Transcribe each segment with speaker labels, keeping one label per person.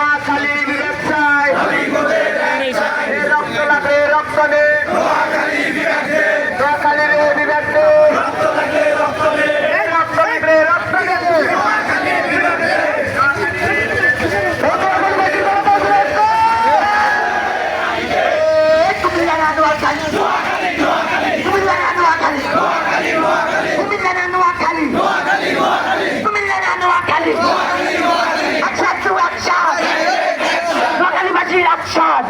Speaker 1: নোয়াখালীর বিবেক চাই, রক্ত লাগবে রক্ত নেই, নোয়াখালীর বিবেক নেই, রক্ত লাগবে রক্ত নেই। Action!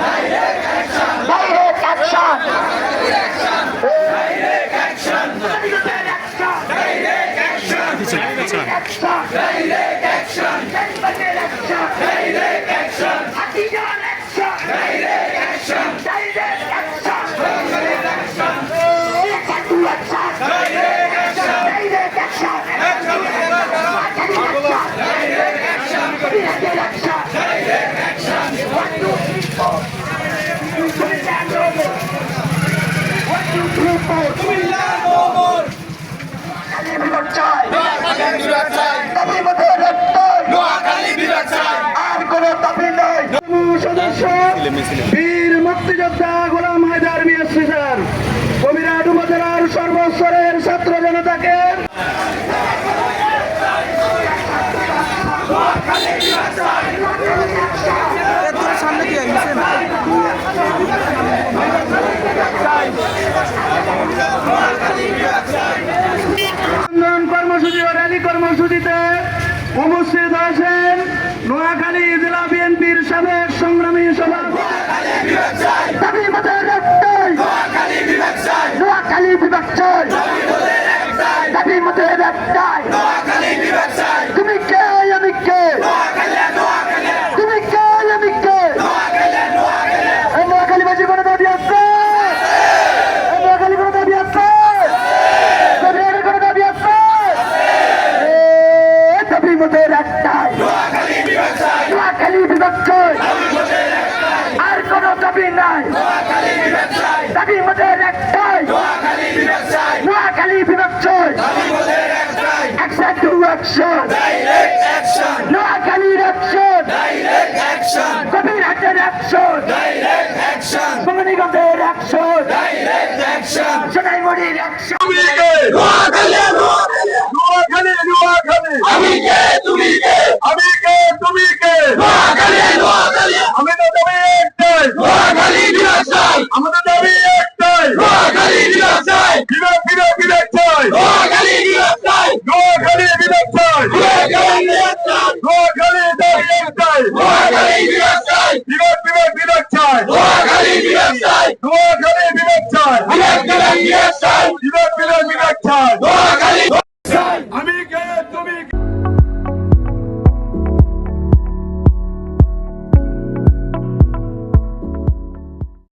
Speaker 1: Direct action! Direct action! Direct action! Direct action! Direct action! Direct action! Direct action! Direct action! Direct action! Direct action! Direct action! Direct action! Direct action! বীর মুক্তিযোদ্ধা গোলাম হায়দার মিয়া স্যার কবিরহাট উপজেলার সর্বস্তরের ছাত্র জনতাকে কর্মসূচি ও র্যালি কর্মসূচিতে উপস্থিত আছেন নোয়াখালী জেলা বিএনপির সাবেক সংগ্রামী সভাপতি তুমি কে আমি কে তুমি কে আমি কে নোয়াখালীবাসীর কোনো দাবি আছে নোয়াখালী কোনো দাবি আছে কোনো দাবি আছে দাবি মোদের একটাই নোয়াখালী বিভক্ত আর কোনো দাবি নাই দাবি মোদের একটাই নোয়াখালী বিভক্ত Action to action! Direct action! Noakhali's action! Direct action! Kobirhater action! Direct action! Bangaliganjer action! Direct action! Sonaimori's action! Noakhali! Noakhali! Noakhali! Ami ke? Tumi ke? Ami ke? Tumi ke? Noakhali! Noakhali! Amader dabi ektai! Noakhali বিরাট চাই! Amader dabi ektai! Noakhali বিরাট চাই! বিরাট চাই! নোয়াখালী বিভক্ত